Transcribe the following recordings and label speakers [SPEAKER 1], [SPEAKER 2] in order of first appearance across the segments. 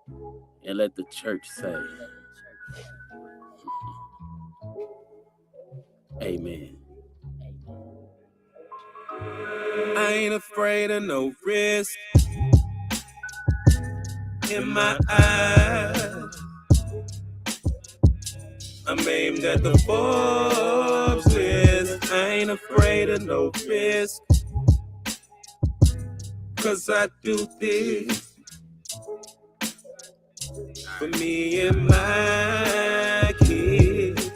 [SPEAKER 1] And let the church say, Amen. I ain't afraid of no risk in my eyes. I'm aimed at the Forbes list. I ain't afraid of no risk, 'cause I do this for me and my kids.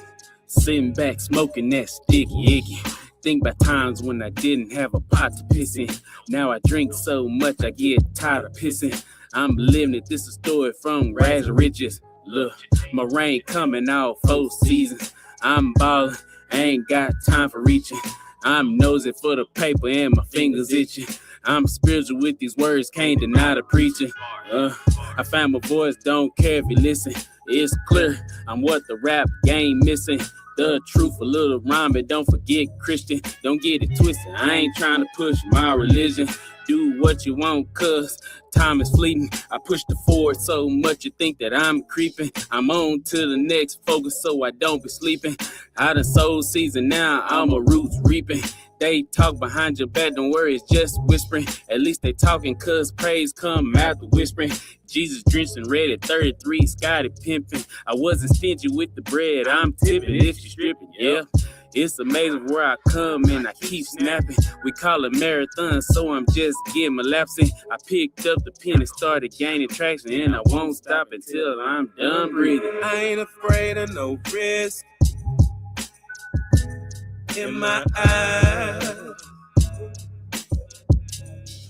[SPEAKER 1] Sitting back, smoking that sticky icky. Think about times when I didn't have a pot to piss in. Now I drink so much I get tired of pissing. I'm living it, this is a story from rags to riches. Look, my rain coming out 4 seasons. I'm ballin', I ain't got time for reaching. I'm nosy for the paper and my fingers itching. I'm spiritual with these words, can't deny the preaching. I find my voice, don't care if you listen. It's clear, I'm what the rap game missing. The truth, a little rhyme, but don't forget Christian. Don't get it twisted, I ain't trying to push my religion. Do what you want, cause time is fleeting. I push the forward so much you think that I'm creeping. I'm on to the next focus so I don't be sleeping. I done sold season, now I'm a roots reaping. They talk behind your back, don't worry, it's just whispering. At least they talking, cause praise come after whispering. Jesus drenched in red at 33, Scotty pimping. I wasn't stingy with the bread, I'm tipping if you stripping, yeah. It's amazing where I come and I keep snapping. We call it marathon, so I'm just getting my laps in. I picked up the pen and started gaining traction, and I won't stop until I'm done breathing. I ain't afraid of no risk in my eyes.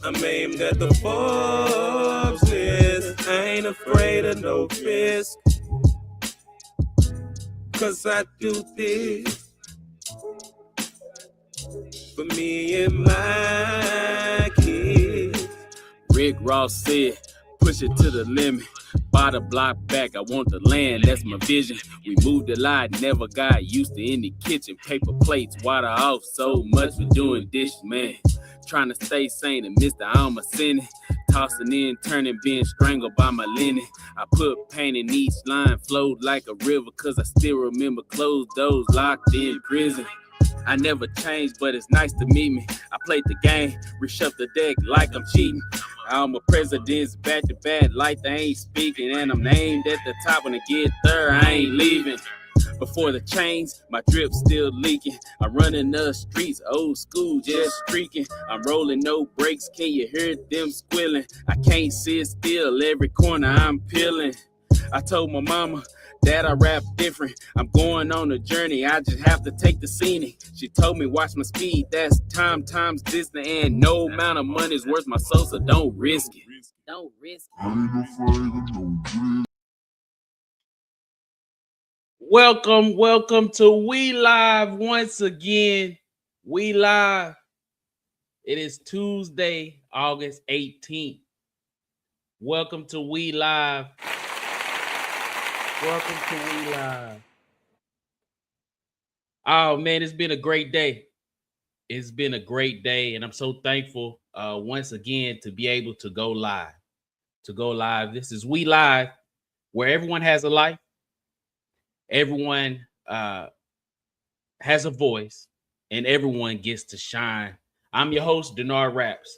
[SPEAKER 1] I'm aimed at the Forbes list. I ain't afraid of no risk, 'cause I do this for me and my kids. Rick Ross said, push it to the limit. Buy the block back, I want the land, that's my vision. We moved a lot, never got used to any kitchen. Paper plates, water off, so much for doing dishes, man. Trying to stay sane and miss the alma sinning. Tossing in, turning, being strangled by my linen. I put pain in each line, flowed like a river, 'cause I still remember closed doors locked in prison. I never changed, but it's nice to meet me. I played the game, reshuffle the deck like I'm cheating. All my presidents back to back like they ain't speaking. And I'm named at the top. When I get there, I ain't leaving. Before the chains, my drip still leaking. I'm running the streets, old school, just streaking. I'm rolling no brakes, can you hear them squealing? I can't sit still, every corner I'm peeling. I told my mama that I rap different. I'm going on a journey, I just have to take the scenic. She told me watch my speed, that's time times distance, and no amount of money is worth my soul, so don't risk it. Don't risk it. Welcome to We Live once again. We Live. It is Tuesday, August 18th. Welcome to We Live. Welcome to We Live. Oh man, it's been a great day. It's been a great day, and I'm so thankful once again to be able to go live. This is We Live, where everyone has a life. Everyone has a voice, and everyone gets to shine. I'm your host, DenardRaps.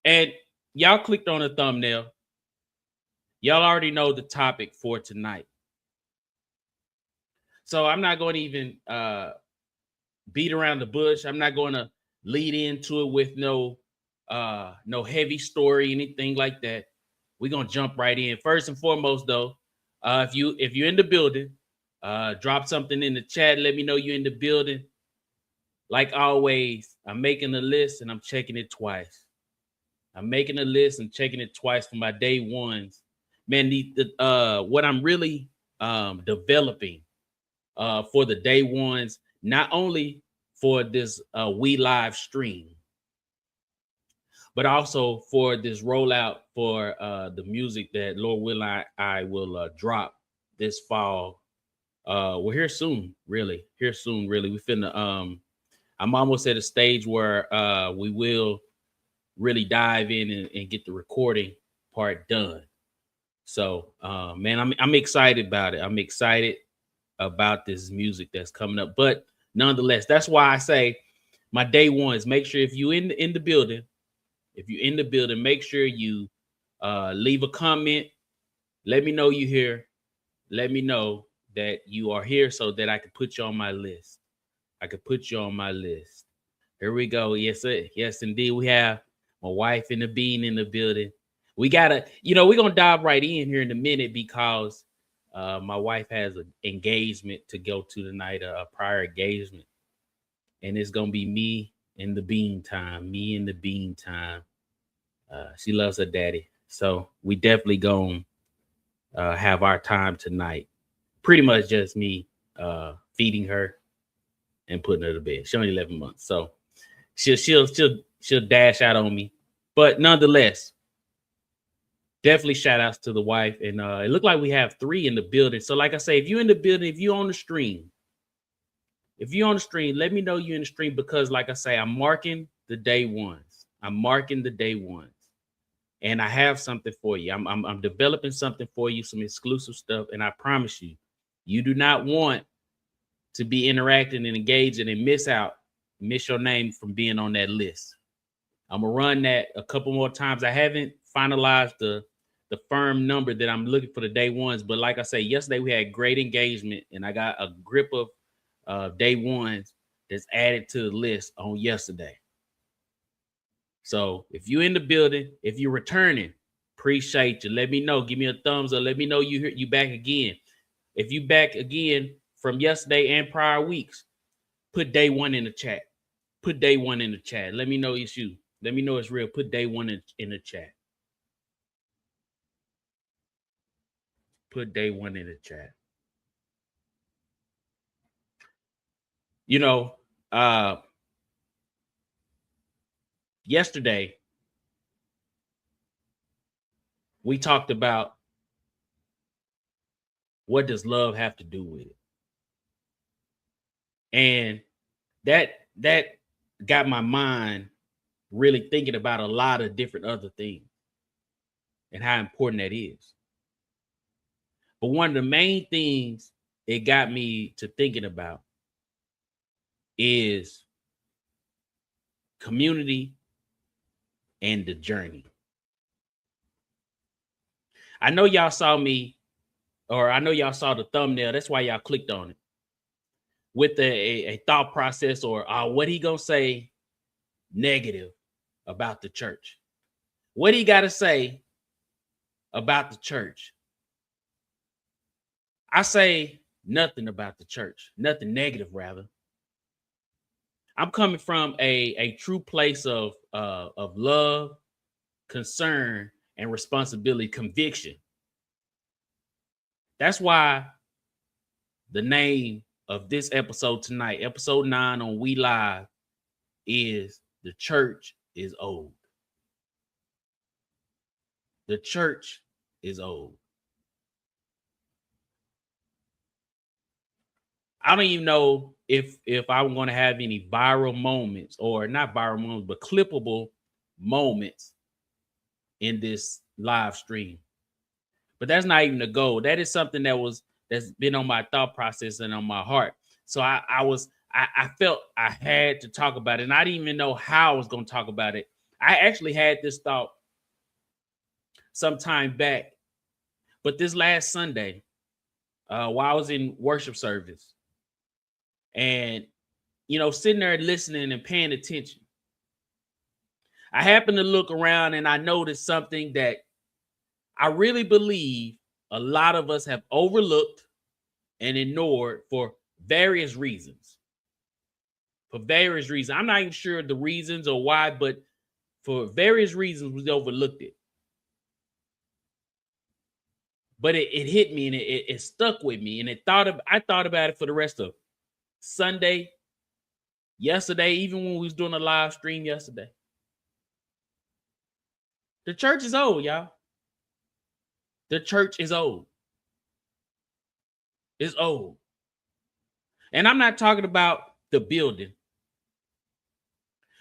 [SPEAKER 1] And y'all clicked on the thumbnail. Y'all already know the topic for tonight. So I'm not going to even beat around the bush. I'm not going to lead into it with no heavy story, anything like that. We're going to jump right in. First and foremost, though, if you're in the building, drop something in the chat. Let me know you're in the building. Like always, I'm making a list and I'm checking it twice. I'm making a list and checking it twice for my day ones. Man, what I'm really developing for the day ones, not only for this We Live stream, but also for this rollout for the music that Lord will I will drop this fall. We're here soon, really. We finna I'm almost at a stage where we will really dive in and get the recording part done. So, man, I'm excited about it. I'm excited about this music that's coming up. But nonetheless, that's why I say my day ones. Make sure if you in the building, make sure you leave a comment. Let me know you here. Let me know that you are here so that I can put you on my list. Here we go. Yes, sir. Yes, indeed. We have my wife and the bean in the building. We gotta, we're gonna dive right in here in a minute because my wife has an engagement to go to tonight, a prior engagement. And it's gonna be me in the bean time. She loves her daddy. So we definitely gonna have our time tonight. Pretty much just me feeding her and putting her to bed. She's only 11 months. So she'll dash out on me. But nonetheless, definitely shout outs to the wife. And it looked like we have 3 in the building. So like I say, if you're in the building, if you're on the stream, let me know you're in the stream because like I say, I'm marking the day ones. And I have something for you. I'm developing something for you, some exclusive stuff. And I promise you, you do not want to be interacting and engaging and miss your name from being on that list. I'm gonna run that a couple more times. I haven't finalized the firm number that I'm looking for the day ones, but like I say, yesterday we had great engagement, and I got a grip of day ones that's added to the list on yesterday. So if you're in the building, if you're returning, appreciate you. Let me know. Give me a thumbs up. Let me know you back again. If you back again from yesterday and prior weeks, put day one in the chat. Let me know it's you. Let me know it's real. Put day one in the chat. Yesterday, we talked about what does love have to do with it. And that got my mind really thinking about a lot of different other things and how important that is. But one of the main things it got me to thinking about is community and the journey. I know y'all saw me, or I know y'all saw the thumbnail. That's why y'all clicked on it with a thought process or what he gonna say negative about the church. What he got to say about the church? I say nothing about the church, nothing negative, rather. I'm coming from a true place of love, concern, and responsibility, conviction. That's why the name of this episode tonight, episode 9 on welive, is The Church is Old. The church is old. I don't even know if I'm going to have any viral moments, or not viral moments, but clippable moments in this live stream. But that's not even the goal. That is something that's been on my thought process and on my heart. So I felt I had to talk about it, and I didn't even know how I was going to talk about it. I actually had this thought some time back, but this last Sunday, while I was in worship service, and sitting there listening and paying attention, I happened to look around and I noticed something that I really believe a lot of us have overlooked and ignored for various reasons. I'm not even sure the reasons or why, but for various reasons we overlooked it. But it hit me, and it stuck with me, and I thought about it for the rest of Sunday, yesterday, even when we was doing a live stream yesterday. The church is old, y'all. The church is old. It's old. And I'm not talking about the building.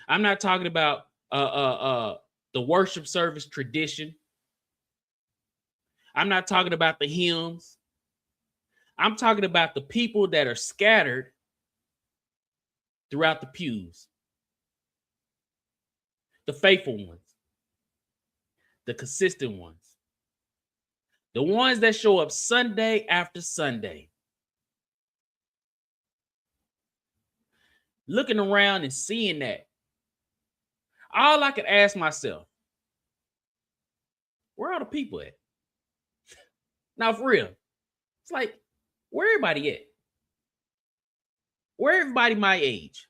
[SPEAKER 1] I'm not talking about the worship service tradition. I'm not talking about the hymns. I'm talking about the people that are scattered throughout the pews. The faithful ones. The consistent ones. The ones that show up Sunday after Sunday. Looking around and seeing that. All I could ask myself, where are the people at? Now, for real, it's like, where everybody at? Where everybody my age?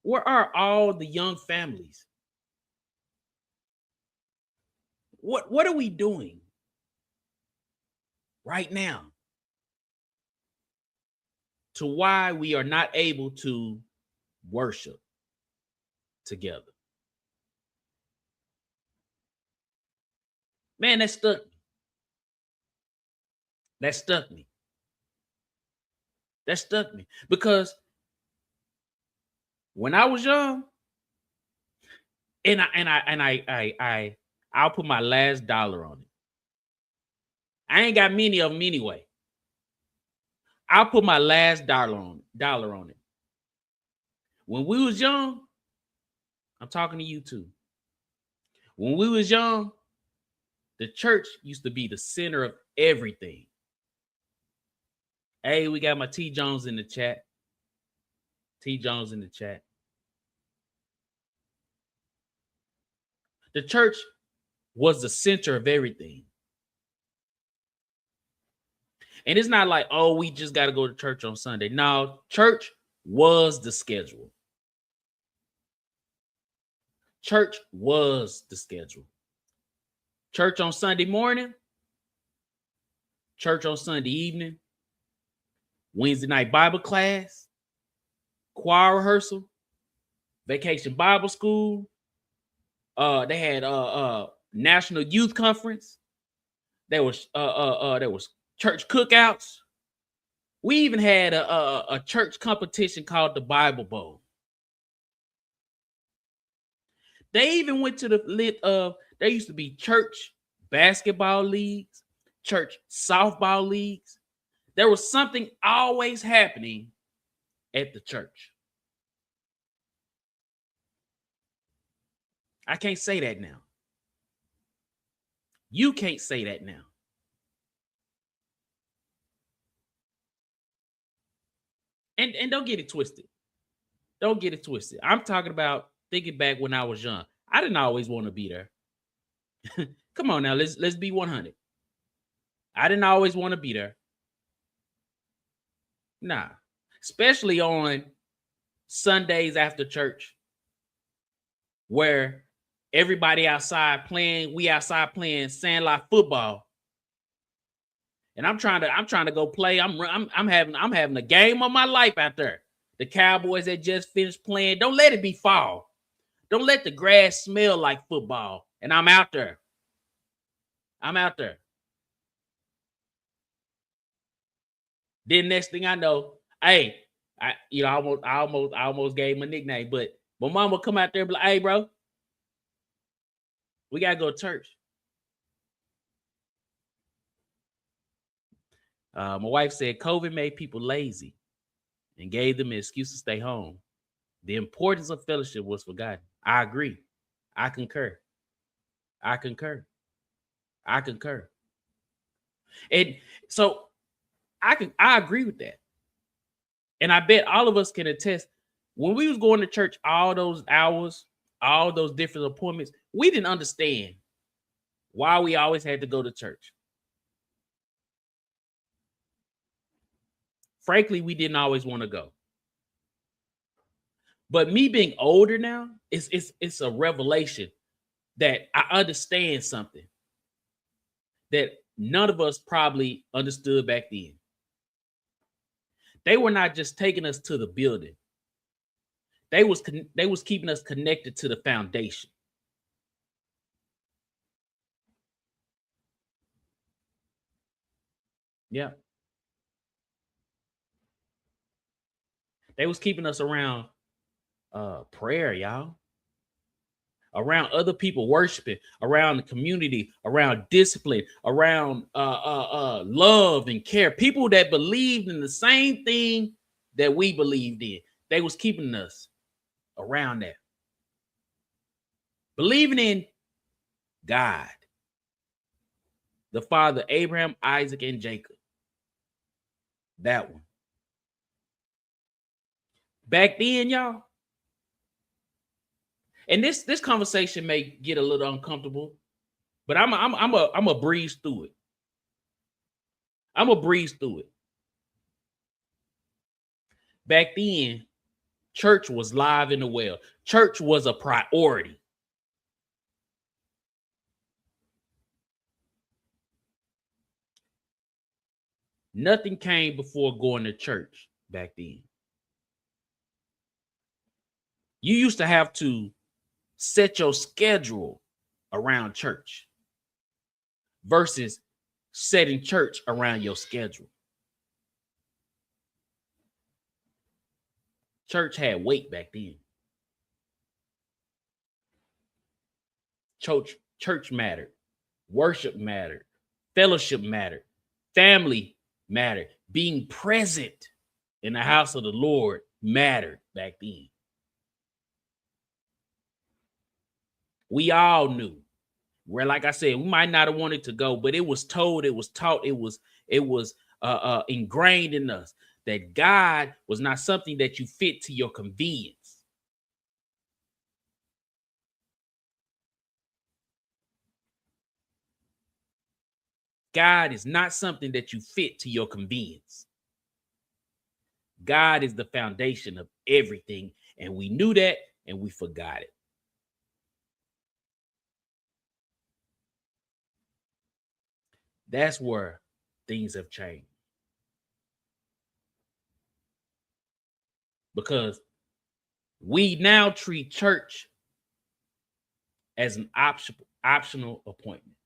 [SPEAKER 1] Where are all the young families? What are we doing right now to why we are not able to worship together? Man, that stuck me. That stuck me. That stuck me. Because when I was young, I'll put my last dollar on it. I ain't got many of them anyway. I'll put my last dollar on it. When we was young, I'm talking to you too. When we was young, the church used to be the center of everything. Hey, we got my T. Jones in the chat. T. Jones in the chat. The church was the center of everything. And it's not like, oh, we just got to go to church on Sunday. No, church was the schedule. Church was the schedule. Church on Sunday morning. Church on Sunday evening. Wednesday night Bible class. Choir rehearsal. Vacation Bible school. They had National Youth Conference. There was church cookouts. We even had a church competition called the Bible Bowl. They even went to the lit of, there used to be church basketball leagues, church softball leagues. There was something always happening at the church. I can't say that now. You can't say that now. And don't get it twisted. Don't get it twisted. I'm talking about thinking back when I was young. I didn't always want to be there. Come on now, let's be 100. I didn't always want to be there. Nah. Especially on Sundays after church, where everybody outside playing, we outside playing sandlot football. And I'm trying to go play. I'm having a game of my life out there. The Cowboys that just finished playing. Don't let it be fall. Don't let the grass smell like football. And I'm out there. Then next thing I know, hey, I almost gave him a nickname, but my mom would come out there and be like, hey, bro, we gotta go to church. My wife said COVID made people lazy and gave them an excuse to stay home. The importance of fellowship was forgotten. I agree. I concur. And so I agree with that. And I bet all of us can attest, when we was going to church all those hours, all those different appointments, we didn't understand why we always had to go to church. Frankly, we didn't always want to go. But me being older now, it's a revelation that I understand something that none of us probably understood back then. They were not just taking us to the building. They was keeping us connected to the foundation. Yeah. They was keeping us around prayer, y'all.
[SPEAKER 2] around other people worshiping, around the community, around discipline, around love and care. People that believed in the same thing that we believed in. They was keeping us around that. Believing in God, the Father, Abraham, Isaac, and Jacob. That one. Back then, y'all. And this conversation may get a little uncomfortable, but I'm a breeze through it. I'm a breeze through it. Back then, church was live in the well. Church was a priority. Nothing came before going to church back then. You used to have to set your schedule around church versus setting church around your schedule. Church had weight back then. Church mattered. Worship mattered. Fellowship mattered. Family mattered. Being present in the house of the Lord mattered back then. We all knew where, like I said, we might not have wanted to go, but it was told, it was taught, it was ingrained in us that God was not something that you fit to your convenience. God is not something that you fit to your convenience. God is the foundation of everything, and we knew that, and we forgot it. That's where things have changed. Because we now treat church as an optional appointment.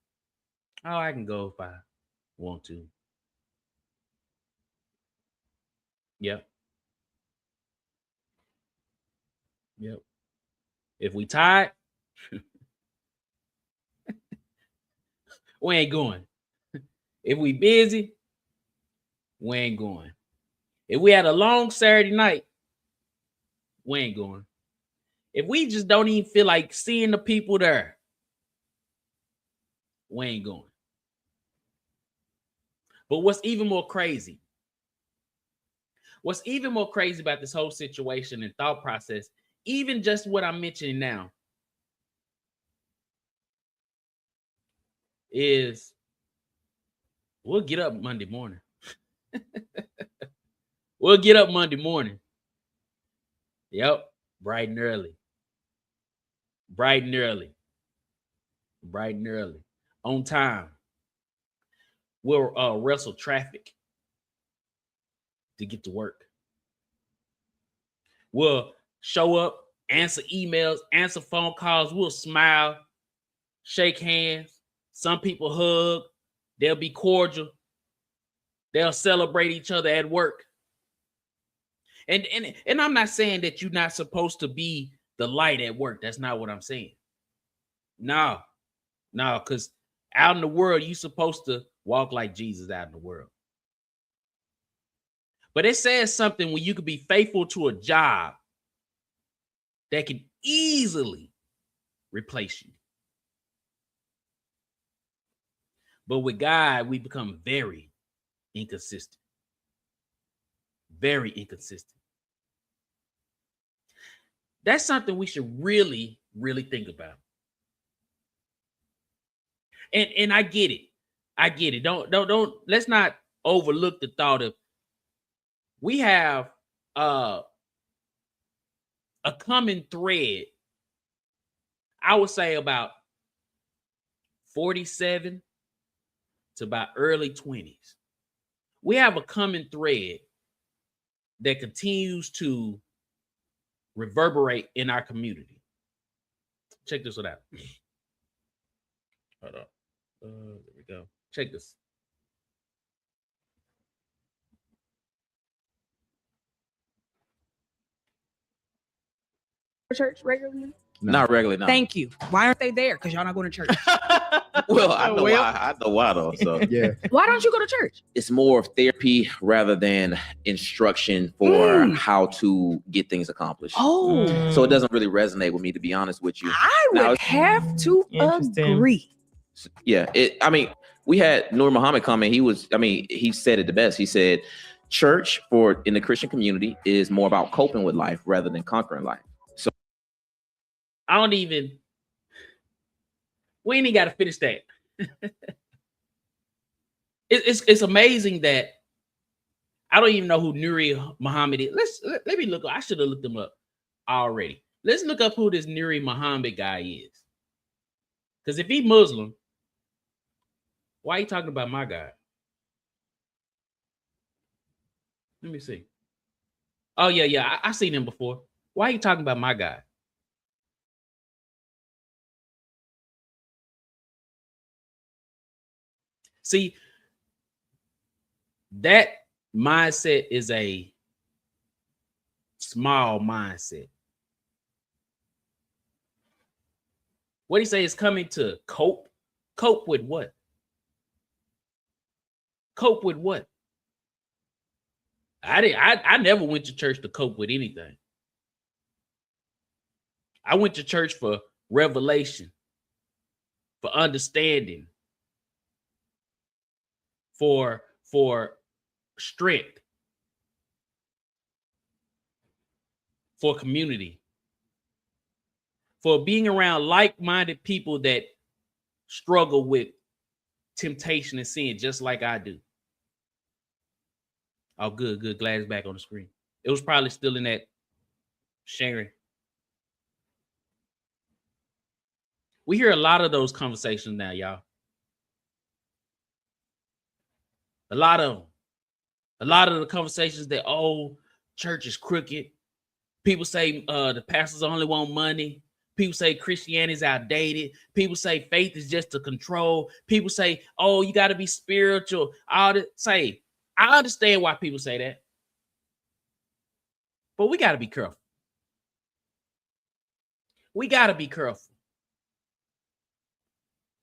[SPEAKER 2] Oh, I can go if I want to. Yep. Yep. If we tired, we ain't going. If we busy, we ain't going. If we had a long Saturday night, we ain't going. If we just don't even feel like seeing the people there, we ain't going. But what's even more crazy about this whole situation and thought process, even just what I'm mentioning now, is we'll get up Monday morning. We'll get up Monday morning. Yep. Bright and early. Bright and early. Bright and early. On time. We'll wrestle traffic to get to work. We'll show up, answer emails, answer phone calls. We'll smile, shake hands. Some people hug. They'll be cordial. They'll celebrate each other at work. And I'm not saying that you're not supposed to be the light at work. That's not what I'm saying. No, because out in the world, you're supposed to walk like Jesus out in the world. But it says something when you can be faithful to a job that can easily replace you. But with God, we become very inconsistent. Very inconsistent. That's something we should really, really think about. And I get it. I get it. Don't let's not overlook the thought of we have a common thread. I would say about 47 to about early 20s. We have a common thread that continues to reverberate in our community. Check this one out. Hold on. There we go. Check this.
[SPEAKER 3] Church regularly? Not regularly, no.
[SPEAKER 4] Thank you. Why aren't they there? Because y'all not going to church.
[SPEAKER 3] Well, I know why. I know why though. So
[SPEAKER 5] Yeah.
[SPEAKER 4] Why don't you go to church?
[SPEAKER 3] it's more of therapy rather than instruction for how to get things accomplished.
[SPEAKER 4] Oh,
[SPEAKER 3] So it doesn't really resonate with me, to be honest with you.
[SPEAKER 4] I
[SPEAKER 3] Now,
[SPEAKER 4] would have to
[SPEAKER 5] Interesting.
[SPEAKER 4] agree.
[SPEAKER 3] Yeah, I mean, we had Nur Muhammad come in. He said it the best. He said, church in the Christian community is more about coping with life rather than conquering life. So
[SPEAKER 2] we ain't even got to finish that. It's amazing that I don't even know who Nuri Muhammad is. Let me look. I should have looked him up already. Let's look up who this Nuri Muhammad guy is. Because if he Muslim, why are you talking about my guy? Let me see. Oh, yeah. I seen him before. Why are you talking about my guy? See, that mindset is a small mindset. What he say is coming to cope? Cope with what? Cope with what? I never went to church to cope with anything. I went to church for revelation, for understanding, for strength, for community, for being around like-minded people that struggle with temptation and sin just like I do. Oh, good. Glad it's back on the screen. It was probably still in that sharing. We hear a lot of those conversations now, y'all. A lot of the conversations that, oh, church is crooked. People say the pastors only want money. People say Christianity is outdated. People say faith is just a control. People say, oh, you got to be spiritual. I understand why people say that. But we got to be careful. We got to be careful.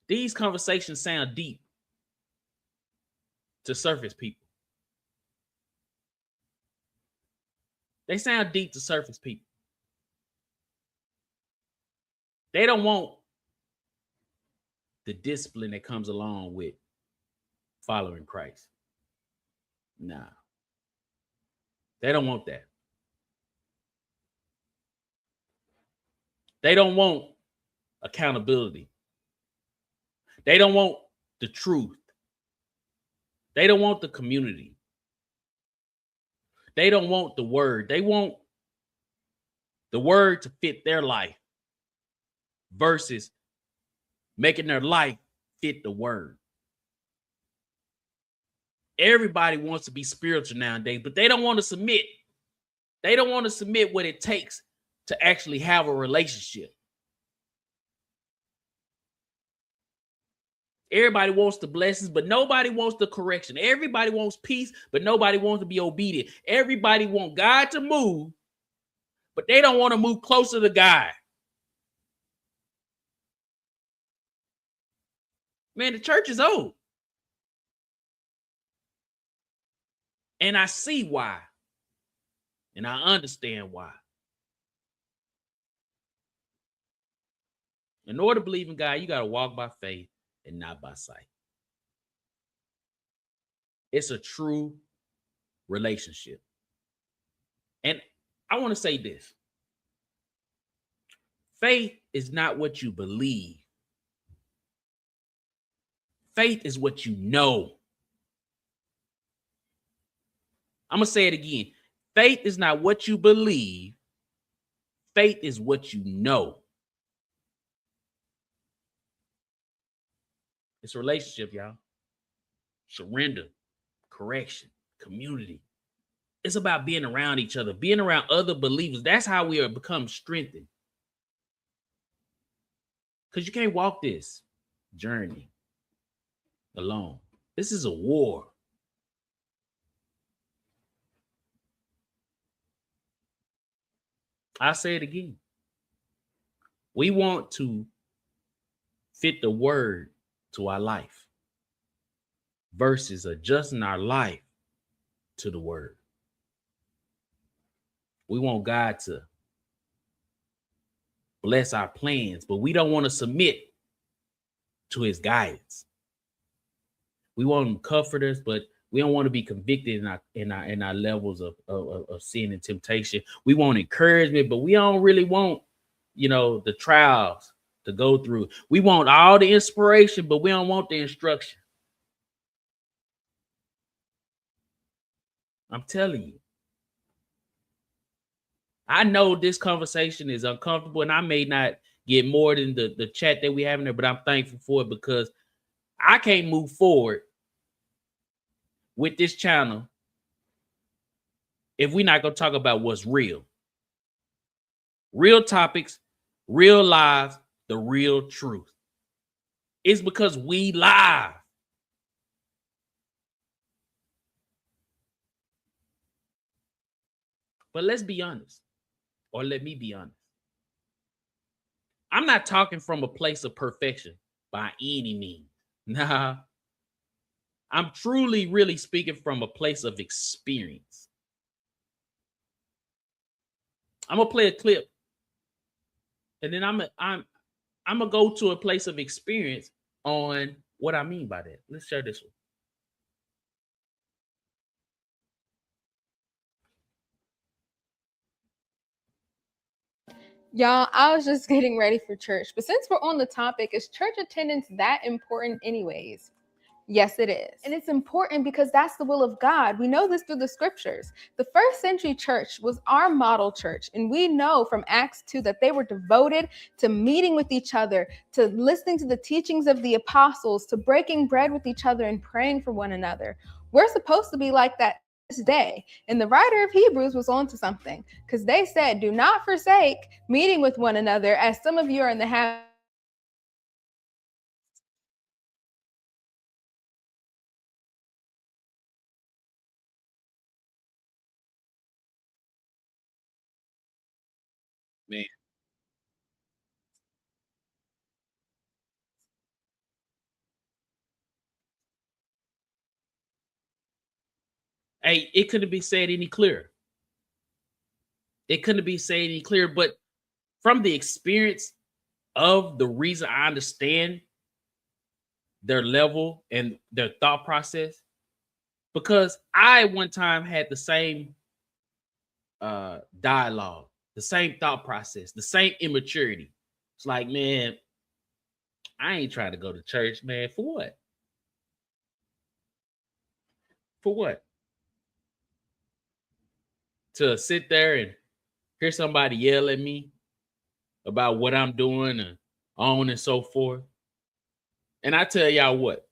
[SPEAKER 2] These conversations sound deep to surface people. They sound deep to surface people. They don't want the discipline that comes along with following Christ. Nah. They don't want that. They don't want accountability. They don't want the truth. They don't want the community. They don't want the word. They want the word to fit their life versus making their life fit the word. Everybody wants to be spiritual nowadays, but they don't want to submit. They don't want to submit what it takes to actually have a relationship. Everybody wants the blessings, but nobody wants the correction. Everybody wants peace, but nobody wants to be obedient. Everybody wants God to move, but they don't want to move closer to God. Man, the church is old. And I see why. And I understand why. In order to believe in God, you got to walk by faith and not by sight. It's a true relationship. And I want to say this. Faith is not what you believe. Faith is what you know. I'm going to say it again. Faith is not what you believe. Faith is what you know. It's a relationship, y'all. Surrender, correction, community. It's about being around each other, being around other believers. That's how we are become strengthened. Because you can't walk this journey alone. This is a war. I'll say it again. We want to fit the word to our life versus adjusting our life to the word. We want God to bless our plans, but we don't want to submit to his guidance. We want him to comfort us, but we don't want to be convicted in our levels of sin and temptation. We want encouragement, but we don't really want, the trials to go through. We want all the inspiration, but we don't want the instruction. I'm telling you. I know this conversation is uncomfortable, and I may not get more than the chat that we have in there, but I'm thankful for it because I can't move forward with this channel if we're not going to talk about what's real. Real topics, real lives, the real truth. It's because we live. But let's be honest, or let me be honest. I'm not talking from a place of perfection by any means. Nah. I'm truly, really speaking from a place of experience. I'm gonna play a clip, and then I'm gonna go to a place of experience on what I mean by that. Let's share this one.
[SPEAKER 5] Y'all, I was just getting ready for church, but since we're on the topic, is church attendance that important anyways? Yes, it is. And it's important because that's the will of God. We know this through the scriptures. The first century church was our model church. And we know from Acts 2 that they were devoted to meeting with each other, to listening to the teachings of the apostles, to breaking bread with each other and praying for one another. We're supposed to be like that this day. And the writer of Hebrews was onto something because they said, do not forsake meeting with one another as some of you are in the habit.
[SPEAKER 2] Man. Hey, it couldn't be said any clearer. It couldn't be said any clearer, but from the experience of the reason I understand their level and their thought process, because I one time had the same dialogue, the same thought process, the same immaturity. It's like, man, I ain't trying to go to church, man. For what? For what? To sit there and hear somebody yell at me about what I'm doing and on and so forth. And I tell y'all what,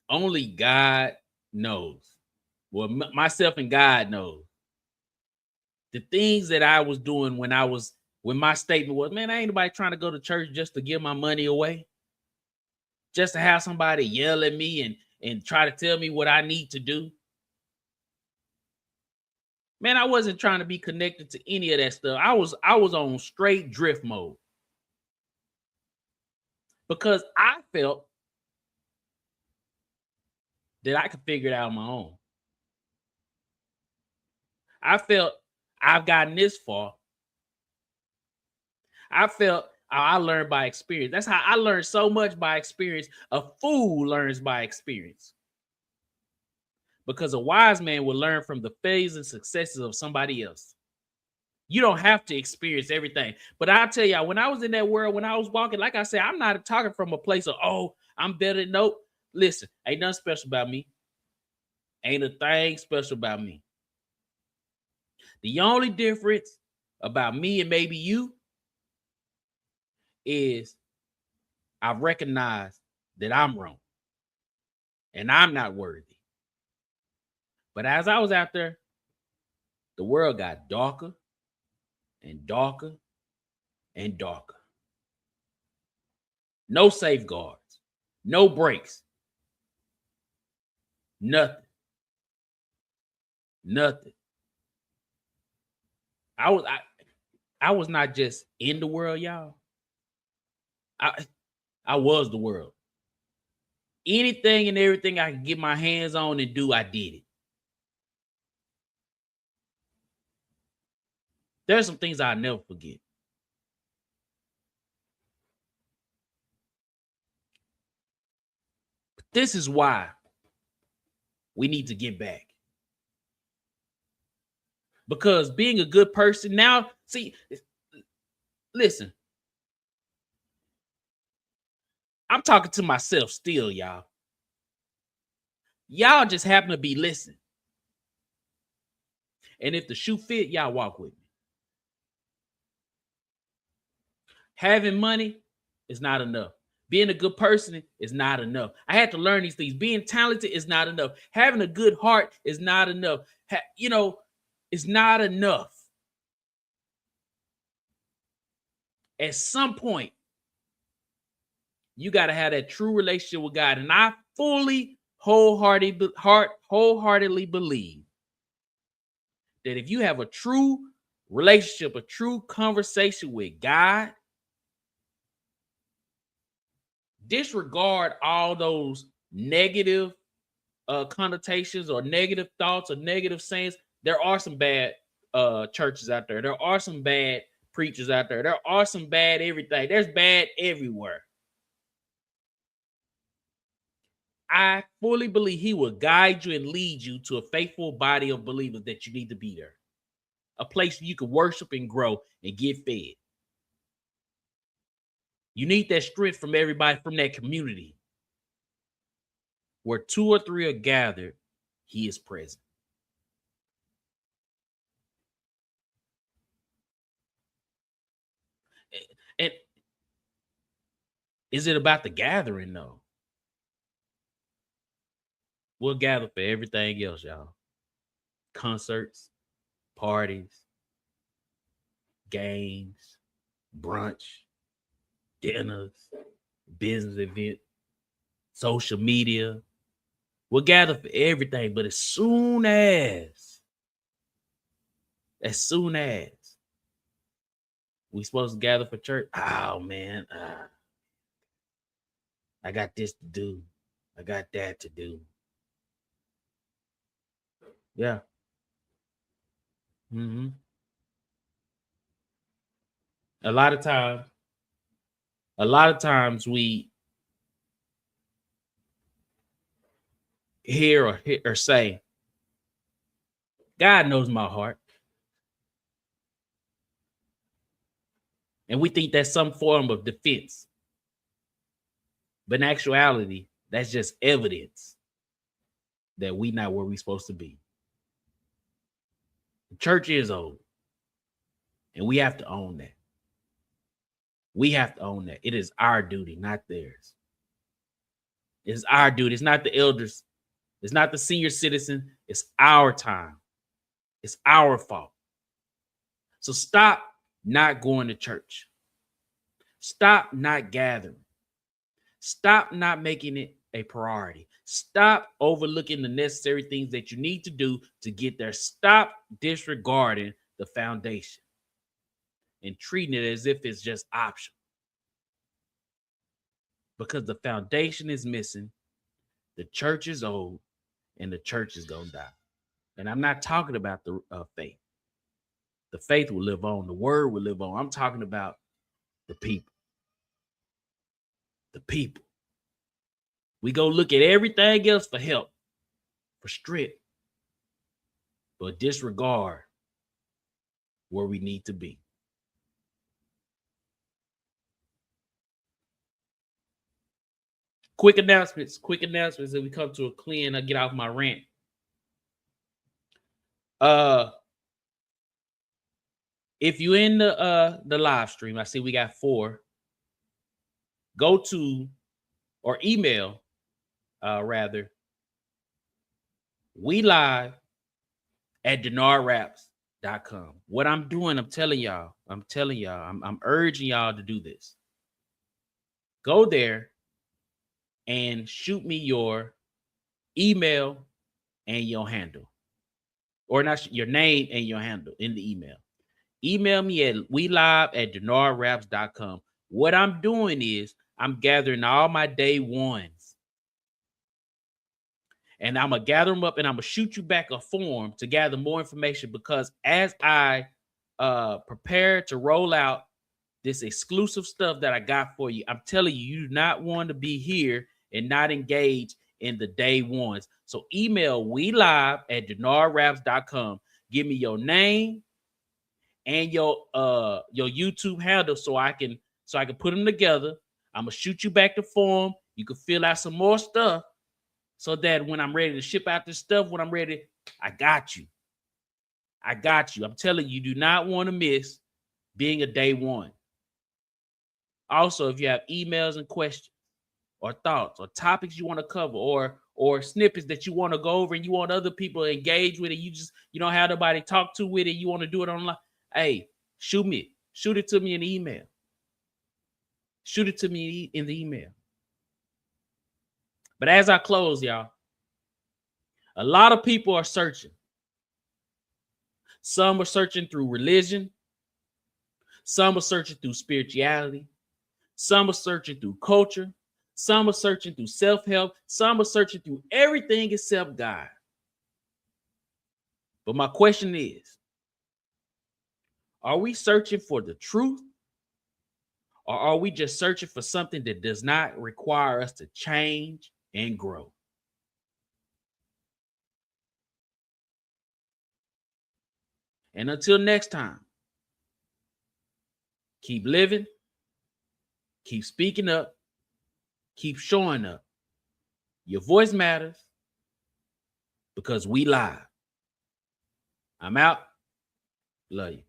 [SPEAKER 2] only God knows. Well, myself and God knows. The things that I was doing when my statement was, man, I ain't nobody trying to go to church just to give my money away. Just to have somebody yell at me and try to tell me what I need to do. Man, I wasn't trying to be connected to any of that stuff. I was on straight drift mode. Because I felt that I could figure it out on my own. I felt I've gotten this far. I felt I learned by experience. That's how I learned so much by experience. A fool learns by experience. Because a wise man will learn from the failures and successes of somebody else. You don't have to experience everything. But I'll tell y'all, when I was in that world, when I was walking, like I said, I'm not talking from a place of, oh, I'm better. Nope. Listen, ain't nothing special about me. Ain't a thing special about me. The only difference about me and maybe you is I recognize that I'm wrong and I'm not worthy. But as I was out there, the world got darker and darker and darker. No safeguards, no brakes, nothing. I was not just in the world, y'all. I was the world. Anything and everything I could get my hands on and do, I did it. There's some things I'll never forget. But this is why we need to get back. Because being a good person now, see, listen, I'm talking to myself still, y'all. Y'all just happen to be listening. And if the shoe fit, y'all walk with me. Having money is not enough. Being a good person is not enough. I had to learn these things. Being talented is not enough. Having a good heart is not enough. It's not enough. At some point, you got to have that true relationship with God. And I wholeheartedly believe that if you have a true relationship, a true conversation with God, disregard all those negative connotations or negative thoughts or negative sayings. There are some bad churches out there. There are some bad preachers out there. There are some bad everything. There's bad everywhere. I fully believe he will guide you and lead you to a faithful body of believers that you need to be there. A place you can worship and grow and get fed. You need that strength from everybody from that community. Where 2 or 3 are gathered, he is present. And is it about the gathering, though? We'll gather for everything else, y'all. Concerts, parties, games, brunch, dinners, business event, social media. We'll gather for everything, but as soon as we supposed to gather for church, oh man, I got this to do. I got that to do. Yeah. Mm-hmm. A lot of times we hear or say, God knows my heart. And we think that's some form of defense. But in actuality, that's just evidence that we not where we're supposed to be. The church is old. And we have to own that. We have to own that. It is our duty, not theirs. It's our duty. It's not the elders. It's not the senior citizen. It's our time. It's our fault. So stop not going to church. Stop not gathering. Stop not making it a priority. Stop overlooking the necessary things that you need to do to get there. Stop disregarding the foundation and treating it as if it's just optional. Because the foundation is missing, the church is old, and the church is going to die. And I'm not talking about the faith. The faith will live on. The word will live on. I'm talking about the people. The people. We go look at everything else for help, for strength, but disregard where we need to be. Quick announcements as we come to a clear and I get off my rant. If you're in the live stream, I see we got 4. Go to or email rather welive at DenardRaps.com. What I'm doing, I'm telling y'all, I'm urging y'all to do this. Go there and shoot me your email and your handle, or not your name and your handle in the email. email me at welive@DenardRaps.com. What I'm doing is I'm gathering all my day ones. And I'm going to gather them up and I'm going to shoot you back a form to gather more information, because as I prepare to roll out this exclusive stuff that I got for you, I'm telling you, you do not want to be here and not engage in the day ones. So email welive@DenardRaps.com. Give me your name and your YouTube handle so I can put them together. I'm gonna shoot you back the form. You can fill out some more stuff so that when I'm ready to ship out this stuff, when I'm ready, I got you. I got you. I'm telling you, you do not want to miss being a day one. Also, if you have emails and questions or thoughts or topics you want to cover or snippets that you want to go over and you want other people to engage with it, you don't have nobody to talk to with it, you want to do it online, hey, shoot it to me in the email. Shoot it to me in the email. But as I close, y'all, a lot of people are searching. Some are searching through religion. Some are searching through spirituality. Some are searching through culture. Some are searching through self-help. Some are searching through everything except God. But my question is, are we searching for the truth? Or are we just searching for something that does not require us to change and grow? And until next time, keep living, keep speaking up, keep showing up. Your voice matters because we live. I'm out. Love you.